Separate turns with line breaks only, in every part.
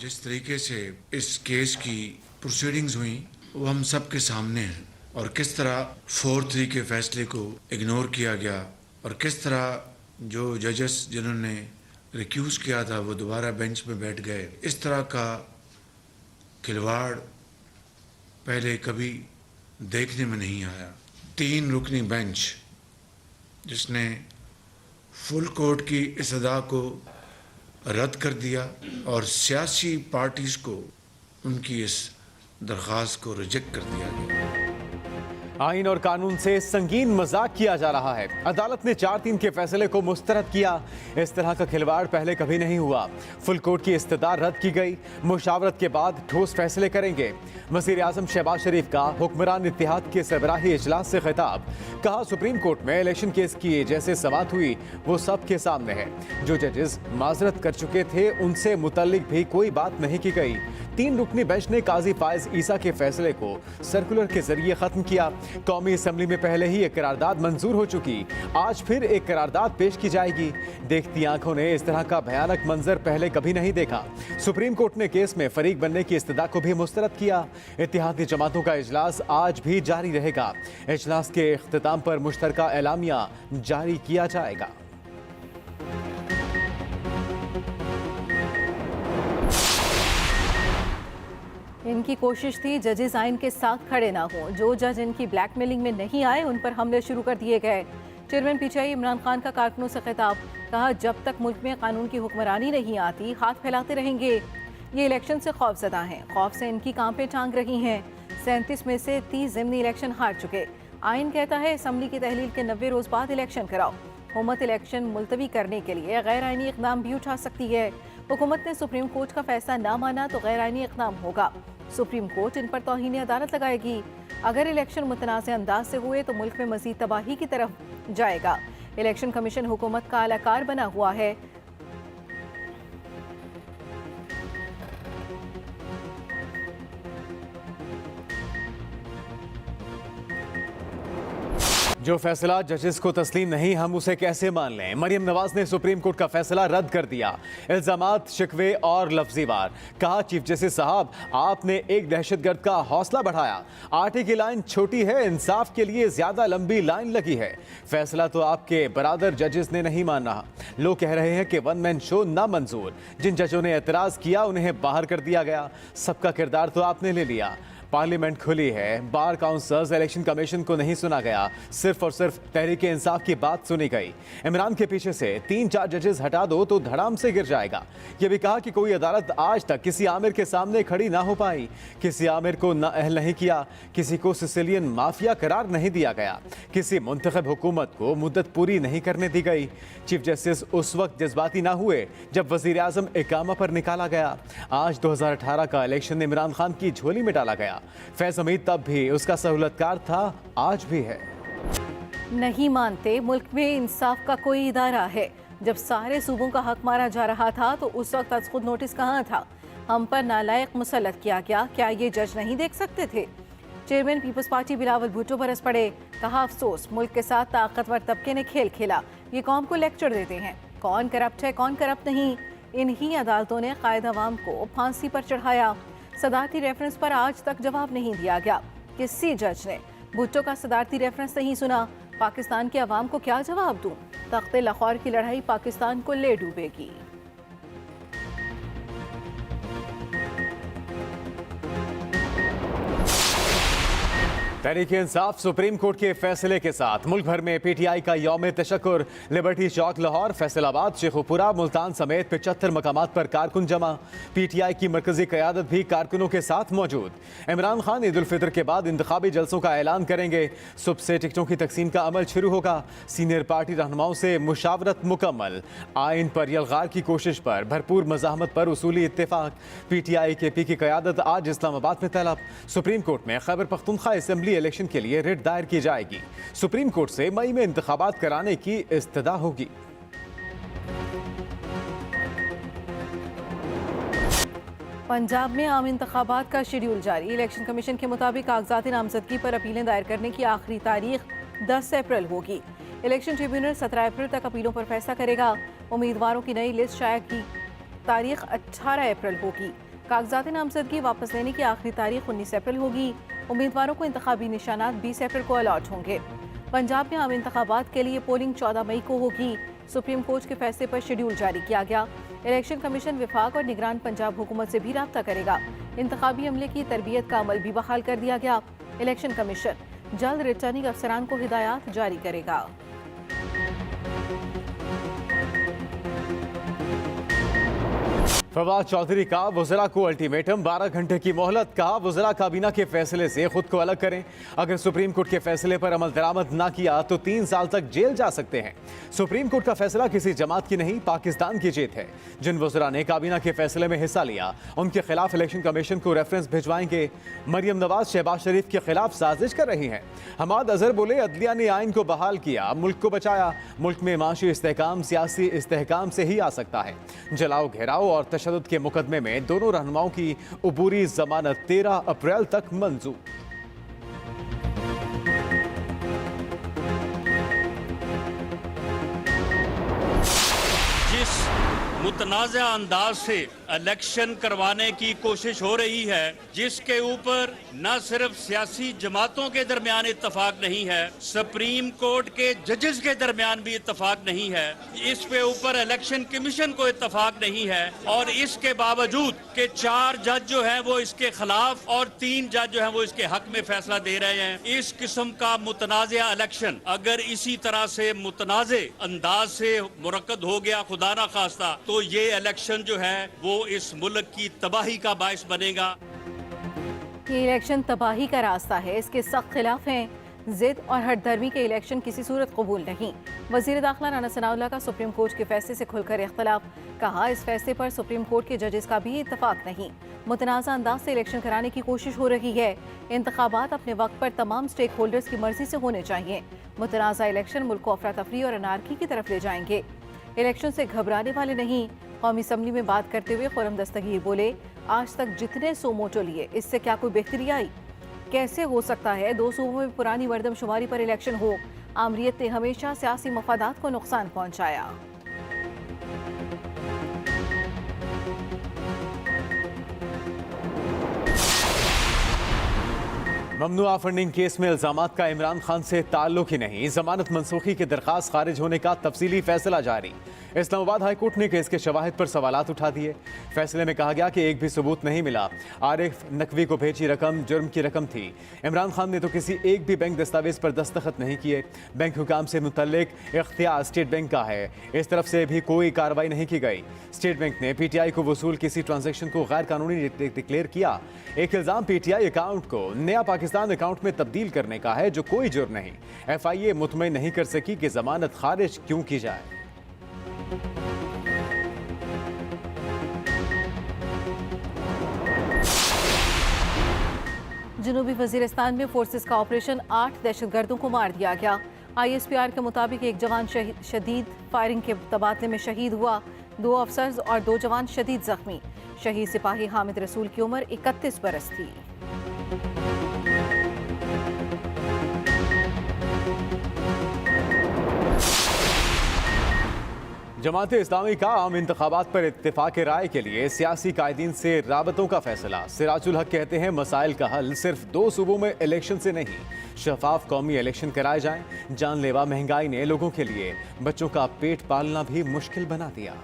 जिस तरीके से इस केस की प्रोसीडिंग्स हुई वो हम सब के सामने है और किस तरह 4-3 के फैसले को इग्नोर किया गया और किस तरह जो जजेस जिन्होंने रिक्यूज किया था वो दोबारा बेंच पे बैठ गए। इस तरह का खिलवाड़ पहले कभी देखने में नहीं आया। 3 रुकनी बेंच जिसने फुल कोर्ट की इस अदा को रद्द कर दिया और सियासी पार्टीज़ को उनकी इस दरख्वास्त को रिजेक्ट कर दिया गया।
आइन और कानून से संगीन मजाक किया जा रहा है। अदालत ने 4-3 के फैसले को मुस्तरद किया। इस तरह का खिलवाड़ पहले कभी नहीं हुआ। फुल कोर्ट की इस्तदा रद्द की गई। मुशावरत के बाद ठोस फैसले करेंगे। वज़ीर आज़म शहबाज शरीफ का हुक्मरान इत्तेहाद के सरबराही इजलास से खिताब। कहा, सुप्रीम कोर्ट में इलेक्शन केस की जैसे समाअत हुई वो सब के सामने है। जो जजेस माजरत कर चुके थे उनसे मुतल्लिक भी कोई बात नहीं की गई। 3 रुकनी बेंच ने काजी फायज ईसा के फैसले को सर्कुलर के जरिए खत्म किया। कौमी असम्बली में पहले ही एक करारदाद मंजूर हो चुकी, आज फिर एक करारदाद पेश की जाएगी। देखती आंखों ने इस तरह का भयानक मंजर पहले कभी नहीं देखा। सुप्रीम कोर्ट ने केस में फरीक बनने की इस्तदा को भी मुस्तरद किया। इत्तेहादी जमातों का इजलास आज भी जारी रहेगा। इजलास के इख्तिताम पर मुश्तरका एलामिया जारी किया जाएगा।
इनकी कोशिश थी जजेस आइन के साथ खड़े ना हों। जो जज इनकी ब्लैकमेलिंग में नहीं आए उन पर हमले शुरू कर दिए गए। चेयरमैन पीटीआई इमरान खान का कारकुनों से खिताब। कहा, जब तक मुल्क में कानून की हुक्मरानी नहीं आती हाथ फैलाते रहेंगे। ये इलेक्शन से खौफजदा हैं। खौफ से इनकी कांपें टांग रही हैं। 37 में से 30 ज़िमनी इलेक्शन हार चुके। आइन कहता है असम्बली की तहलील के 90 रोज़ बाद इलेक्शन कराओ। हुकूमत इलेक्शन मुलतवी करने के लिए गैर आइनी इक़दाम भी उठा सकती है। हुकूमत ने सुप्रीम कोर्ट का फैसला ना माना तो गैर आइनी इक़दाम होगा। सुप्रीम कोर्ट इन पर तौहीन अदालत लगाएगी। अगर इलेक्शन मुतनाज़ अंदाज से हुए तो मुल्क में मज़ीद तबाही की तरफ जाएगा। इलेक्शन कमीशन हुकूमत का अलाकार बना हुआ है।
जो फैसला जजेस को तस्लीम नहीं हम उसे कैसे मान लें। मरियम नवाज ने सुप्रीम कोर्ट का फैसला रद्द कर दिया। इल्जामात, शिकवे और लफ्जीवार। कहा, चीफ जस्टिस साहब आपने एक दहशतगर्द का हौसला बढ़ाया। आटे की लाइन छोटी है, इंसाफ के लिए ज्यादा लंबी लाइन लगी है। फैसला तो आपके बरादर जजेस ने नहीं माना। लोग कह रहे हैं कि 1 मैन शो ना मंजूर। जिन जजों ने एतराज किया उन्हें बाहर कर दिया गया। सबका किरदार तो आपने ले लिया। पार्लियामेंट खुली है, बार काउंसलर्स, इलेक्शन कमीशन को नहीं सुना गया। सिर्फ और सिर्फ तहरीक इंसाफ की बात सुनी गई। इमरान के पीछे से 3-4 जजेस हटा दो तो धड़ाम से गिर जाएगा। यह भी कहा कि कोई अदालत आज तक किसी आमिर के सामने खड़ी ना हो पाई। किसी आमिर को नाअहल नहीं किया। किसी को सिसिलियन माफिया करार नहीं दिया गया। किसी मुंतखब हुकूमत को मुद्दत पूरी नहीं करने दी गई। चीफ जस्टिस उस वक्त जज्बाती ना हुए जब वजीर आजम इकामा पर निकाला गया। आज 2018 का इलेक्शन इमरान खान की झोली में डाला गया। फैज हमीद तब भी उसका सहूलतकार था, आज भी है।
नहीं मानते मुल्क में इंसाफ का कोई इदारा है। जब सारे सूबों का हक मारा जा रहा था तो उस वक्त आज खुद नोटिस कहाँ था। हम पर नालायक मुसल्लत किया गया। क्या ये जज नहीं देख सकते थे? चेयरमैन पीपल्स पार्टी बिलावल भुट्टो बरस पड़े। कहा, अफसोस मुल्क के साथ ताकतवर तबके ने खेल खेला। ये कौम को लेक्चर देते हैं कौन करप्ट है कौन करप्ट नहीं। इन्हीं अदालतों ने कायद अवाम को फांसी पर चढ़ाया। सदारती रेफरेंस पर आज तक जवाब नहीं दिया गया। किसी जज ने भुट्टो का सदारती रेफरेंस नहीं सुना। पाकिस्तान के अवाम को क्या जवाब दूं? तख्ते लाहौर की लड़ाई पाकिस्तान को ले डूबेगी।
तहरीक इंसाफ सुप्रीम कोर्ट के फैसले के साथ मुल्क भर में पीटीआई का यौम तशक्कुर। लिबर्टी चौक लाहौर, फैसलाबाद, शेखुपुरा, मुल्तान समेत 75 मकामात पर कारकुन जमा। पीटीआई की मरकजी क़यादत भी कारकुनों के साथ मौजूद। इमरान खान ईद उल फितर के बाद इंतखाबी जलसों का ऐलान करेंगे। सुबह से टिकटों की तकसीम का अमल शुरू होगा। सीनियर पार्टी रहनुमाओं से मुशावरत मुकम्मल। आइन पर यलगार की कोशिश पर भरपूर मज़ाहमत पर उसूली इत्तेफाक। पीटीआई के पी की क़यादत आज इस्लामाबाद में तलब। सुप्रीम कोर्ट में खैबर पख्तूनख्वा असेंबली इलेक्शन के लिए रिट दायर की जाएगी। सुप्रीम कोर्ट से मई में इंतखाबात कराने की इस्तदा होगी।
पंजाब में आम इंतखाबात का शेड्यूल जारी। इलेक्शन कमीशन के मुताबिक कागजात नामजदगी पर अपीलें दायर करने की आखिरी तारीख 10 अप्रैल होगी। इलेक्शन ट्रिब्यूनल 17 अप्रैल तक अपीलों पर फैसला करेगा। उम्मीदवारों की नई लिस्ट शाया की तारीख 18 अप्रैल होगी। कागजात नामजदगी वापस लेने की आखिरी तारीख 19 अप्रैल होगी। उम्मीदवारों को इंतखाबी निशानात 20 अप्रैल को अलॉट होंगे। पंजाब में आम इंतखाबात के लिए पोलिंग 14 मई को होगी। सुप्रीम कोर्ट के फैसले पर शेड्यूल जारी किया गया। इलेक्शन कमीशन विफाक और निगरान पंजाब हुकूमत से भी राब्ता करेगा। इंतखाबी अमले की तरबियत का अमल भी बहाल कर दिया गया। इलेक्शन कमीशन जल्द रिटर्निंग अफसरान को हिदायत जारी करेगा।
फवाद चौधरी का वज़रा को अल्टीमेटम, 12 घंटे की मोहलत। कहा वज़रा काबीना के फैसले से खुद को अलग करें। अगर सुप्रीम कोर्ट के फैसले पर अमल दरामद ना किया तो 3 साल तक जेल जा सकते हैं। सुप्रीम कोर्ट का फैसला किसी जमात की नहीं, पाकिस्तान की जीत है। जिन वज़रा ने काबीना के फैसले में हिस्सा लिया उनके खिलाफ इलेक्शन कमीशन को रेफरेंस भिजवाएंगे। मरियम नवाज शहबाज शरीफ के खिलाफ साजिश कर रही हैं। हमाद अजहर बोले अदलिया ने आइन को बहाल किया, मुल्क को बचाया। मुल्क में माशी इस्तेहकाम सियासी इस्तेहकाम से ही आ सकता है। जलाओ घेराव और तशद्दुद के मुकदमे में दोनों रहनुमाओं की उबूरी जमानत 13 अप्रैल तक मंजूर।
जिस मुतनाज़ा अंदाज से इलेक्शन करवाने की कोशिश हो रही है, जिसके ऊपर न सिर्फ सियासी जमातों के दरमियान इत्तफाक नहीं है, सुप्रीम कोर्ट के जजेस के दरमियान भी इत्तफाक नहीं है, इस पे ऊपर इलेक्शन कमीशन को इत्तफाक नहीं है, और इसके बावजूद के 4 जज जो हैं वो इसके खिलाफ और 3 जज जो हैं वो इसके हक में फैसला दे रहे हैं। इस किस्म का मुतनाज़ा इलेक्शन अगर इसी तरह से मुतनाज़े अंदाज से मुरक्कद हो गया, खुदा ना खास्ता, तो ये इलेक्शन जो है वो इस मुल्क की तबाही का बायस बनेगा।
ये इलेक्शन तबाही का रास्ता है, इसके सख्त खिलाफ हैं। जिद और हटधर्मी के इलेक्शन किसी सूरत कबूल नहीं। वजीर दाखिला राना सनाउल्लाह का सुप्रीम कोर्ट के फैसले से खुलकर इख्तलाफ। कहा इस फैसले पर सुप्रीम कोर्ट के जजेस का भी इत्तफाक नहीं। मुतनाज़ा अंदाज से इलेक्शन कराने की कोशिश हो रही है। इंतखाबात अपने वक्त पर तमाम स्टेक होल्डर्स की मर्जी से होने चाहिए। मुतनाज़ा इलेक्शन मुल्क को अफरा तफरी और अनारकी की तरफ ले जाएंगे। इलेक्शन से घबराने वाले नहीं। कौमी असम्बली में बात करते हुए खुर्रम दस्तगीर बोले आज तक जितने सोमोटो लिए इससे क्या कोई बेहतरी आई? कैसे हो सकता है 2 सूबों में पुरानी मरदमशुमारी पर इलेक्शन हो? आमरीत ने हमेशा सियासी मफादात को नुकसान पहुंचाया।
ममनुआ फंडिंग केस में इल्जामात का इमरान खान से ताल्लुक ही नहीं। जमानत मनसूखी की दरखास्त खारिज होने का तफसीली फैसला जारी। इस्लामाबाद हाईकोर्ट ने केस के शवाहिद पर सवालात उठा दिए। फैसले में कहा गया कि एक भी सबूत नहीं मिला। आरिफ नकवी को भेजी रकम जुर्म की रकम थी। इमरान खान ने तो किसी एक भी बैंक दस्तावेज पर दस्तखत नहीं किए। बैंक हुकाम से मुतल्लिक इख्तियार स्टेट बैंक का है। इस तरफ से भी कोई कार्रवाई नहीं की गई। स्टेट बैंक ने PTI को वसूल किसी ट्रांजैक्शन को गैर कानूनी डिक्लेयर किया। एक इल्जाम PTI अकाउंट को नया पाकिस्तान अकाउंट में तब्दील करने का है जो कोई जुर्म नहीं। FIA मुतमईन नहीं कर सकी कि जमानत खारिज क्यों की जाए।
जनूबी वजीरिस्तान में फोर्सेस का ऑपरेशन 8 दहशतगर्दों को मार दिया गया। ISPR के मुताबिक एक जवान शदीद फायरिंग के तबादले में शहीद हुआ। 2 अफसर और 2 जवान शदीद जख्मी। शहीद सिपाही हामिद रसूल की उम्र 31 बरस थी।
जमात इस्लामी का आम इंतखाबात पर इत्तेफाक राय के लिए सियासी कायदीन से राबतों का फैसला। सिराजुल हक कहते हैं मसाइल का हल सिर्फ 2 सूबों में इलेक्शन से नहीं, शफाफ कौमी इलेक्शन कराए जाएं। जानलेवा महंगाई ने लोगों के लिए बच्चों का पेट पालना भी मुश्किल बना दिया।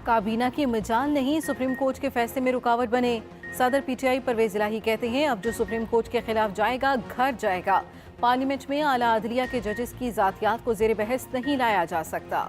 काबीना की मजाल नहीं, सुप्रीम कोर्ट के फैसले में रुकावट बने। सदर PTI परवेज इलाही कहते हैं अब जो सुप्रीम कोर्ट के खिलाफ जाएगा घर जाएगा। पार्लियामेंट में आला अदलिया के जजेस की जातियात को जेर बहस नहीं लाया जा सकता।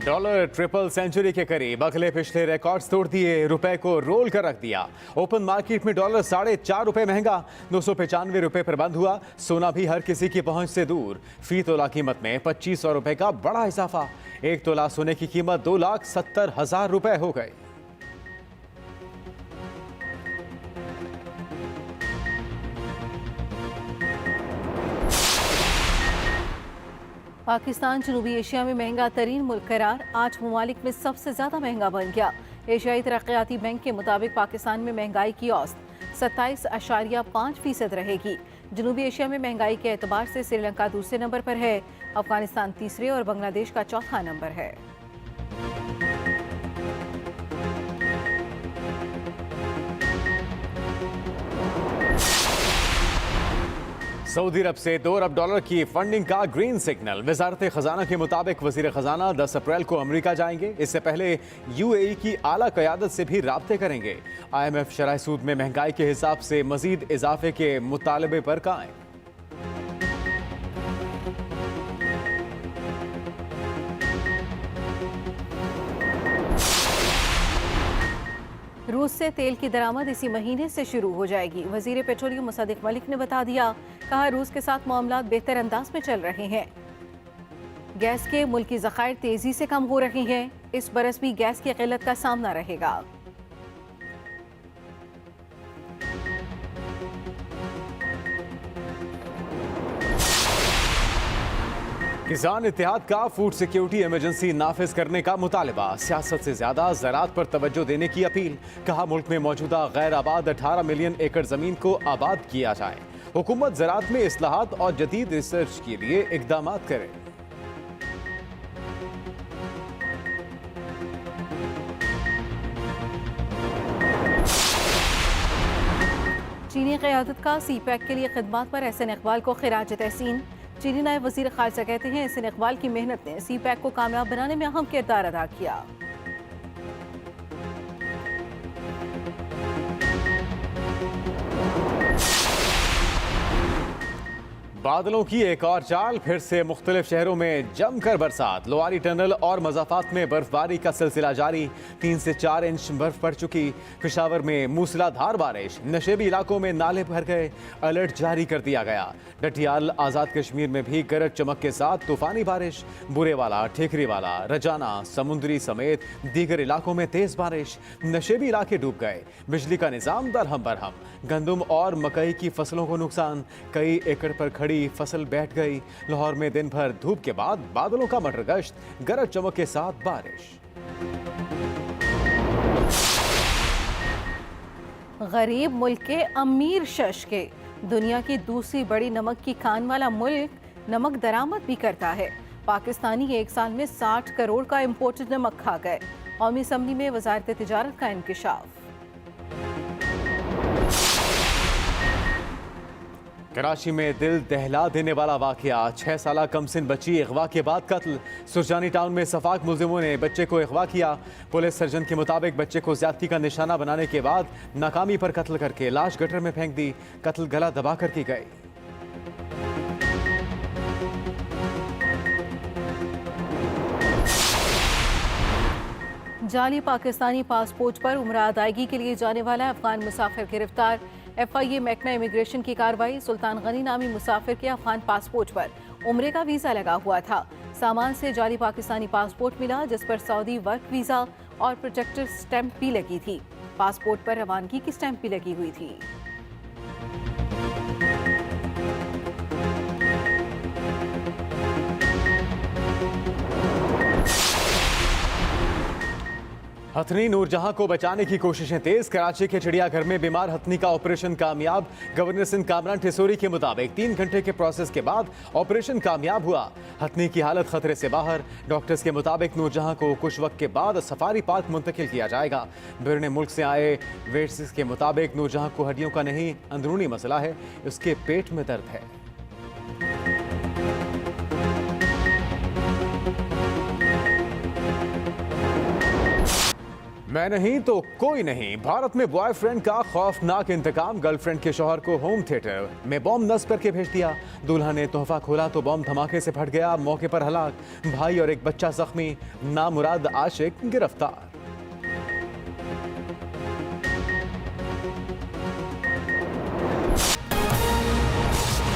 डॉलर ट्रिपल सेंचुरी के करीब, अगले पिछले रिकॉर्ड्स तोड़ दिए, रुपए को रोल कर रख दिया। ओपन मार्केट में डॉलर 4.5 रुपए महंगा, 995 रुपए पर बंद हुआ। सोना भी हर किसी की पहुंच से दूर, फी तोला कीमत में 2500 रुपए का बड़ा इजाफा। 1 तोला सोने की कीमत 2,70,000 रुपए हो गई।
पाकिस्तान जनूबी एशिया में महंगा तरीन मुल्क करार, 8 ममालिक में सबसे ज्यादा महंगा बन गया। एशियाई तरक्याती बैंक के मुताबिक पाकिस्तान में महंगाई की औसत 27.5% रहेगी। जनूबी एशिया में महंगाई के एतबार से श्रीलंका दूसरे नंबर पर है, अफगानिस्तान तीसरे और बांग्लादेश का चौथा नंबर है।
सऊदी अरब से 2 अरब डॉलर की फंडिंग का ग्रीन सिग्नल। वजारत खजाना के मुताबिक वजीर खजाना 10 अप्रैल को अमेरिका जाएंगे। इससे पहले यूएई की आला क़यादत से भी राब्ते करेंगे। IMF शरह सूद में महंगाई के हिसाब से मजीद इजाफे के मुतालबे पर कायम।
रूस से तेल की दरामद इसी महीने से शुरू हो जाएगी। वजीर पेट्रोलियम मुसद्दिक मलिक ने बता दिया, कहा रूस के साथ मामलात बेहतर अंदाज में चल रहे हैं। गैस के मुल्की ज़खायर तेजी से कम हो रहे हैं। इस बरस भी गैस की किल्लत का सामना रहेगा।
किसान इत्तेहाद का फूड सिक्योरिटी इमरजेंसी नाफिज करने का मुतालबा। सियासत से ज्यादा ज़राअत पर तवज्जो देने की अपील। कहा मुल्क में मौजूदा गैर आबाद 18 मिलियन एकड़ जमीन को आबाद किया जाए। हुकूमत ज़राअत में इस्लाहात और जदीद रिसर्च के लिए इकदाम करे।
चीनी क़यादत का CPEC के लिए खिदमात पर एहसन इकबाल को खिराज तहसीन। चीनी नायब वज़ीर खारजा कहते हैं, एहसन इकबाल की मेहनत ने CPEC को कामयाब बनाने में अहम किरदार अदा किया।
बादलों की एक और चाल। फिर से मुख्तलिफ शहरों में जमकर बरसात। लोआरी टनल और मज़ाफ़ात में बर्फबारी का सिलसिला जारी। 3 से 4 इंच बर्फ पड़ चुकी। पेशावर में मूसलाधार बारिश। नशेबी इलाकों में नाले भर गए। अलर्ट जारी कर दिया गया। डटियाल आज़ाद कश्मीर में भी गरज चमक के साथ तूफानी बारिश। बुरेवाला, ठेकरीवाला, रजाना, समुंदरी समेत दीगर इलाकों में तेज बारिश। नशेबी इलाके डूब गए। बिजली का निज़ाम दरहम बरहम। गंदम और मकई की फसलों को नुकसान। कई एकड़ पर खड़ी फसल बैठ गई। लाहौर में दिन भर धूप के बाद बादलों का मटरगश्त। गरज चमक के साथ बारिश।
गरीब मुल्क के अमीर शश के दुनिया की दूसरी बड़ी नमक की खान वाला मुल्क नमक दरामद भी करता है। पाकिस्तानी एक साल में 60 करोड़ का इम्पोर्टेड नमक खा गए। कौमी असम्बली में वजारत तिजारत का इंकशाफ।
कराची में दिल दहला देने वाला वाकया। 6 साला कमसिन बच्ची अगवा के बाद कत्ल। सुरजानी टाउन में सफाक मुलजिमों ने बच्चे को अगवा किया। पुलिस सर्जन के मुताबिक बच्चे को ज्यादती का निशाना बनाने के बाद नाकामी पर कत्ल करके लाश गटर में फेंक दी। कत्ल गला दबा कर की गई।
जाली पाकिस्तानी पासपोर्ट पर उम्र अदायगी के लिए जाने वाला अफगान मुसाफिर गिरफ्तार। FIA महकमा इमिग्रेशन की कार्रवाई। सुल्तान गनी नामी मुसाफिर के अफगान पासपोर्ट पर उम्रे का वीज़ा लगा हुआ था। सामान से जाली पाकिस्तानी पासपोर्ट मिला, जिस पर सऊदी वर्क वीज़ा और प्रोटेक्टर स्टैंप भी लगी थी। पासपोर्ट पर रवानगी की स्टैंप भी लगी हुई थी।
हथनी नूरजहां को बचाने की कोशिशें तेज। कराची के चिड़ियाघर में बीमार हथनी का ऑपरेशन कामयाब। गवर्नर सिंध कामरान ठिसोरी के मुताबिक 3 घंटे के प्रोसेस के बाद ऑपरेशन कामयाब हुआ। हथनी की हालत खतरे से बाहर। डॉक्टर्स के मुताबिक नूरजहां को कुछ वक्त के बाद सफारी पार्क मुंतकिल किया जाएगा। बैरून मुल्क से आए वेट्स के मुताबिक नूरजहां को हड्डियों का नहीं, अंदरूनी मसला है। उसके पेट में दर्द है। मैं नहीं तो कोई नहीं। भारत में बॉयफ्रेंड का खौफनाक इंतकाम। गर्लफ्रेंड के शौहर को होम थिएटर में बॉम्ब नस्ब करके भेज दिया। दूल्हा ने तोहफा खोला तो बॉम्ब धमाके से फट गया। मौके पर हलाक। भाई और एक बच्चा जख्मी। नामुराद आशिक गिरफ्तार।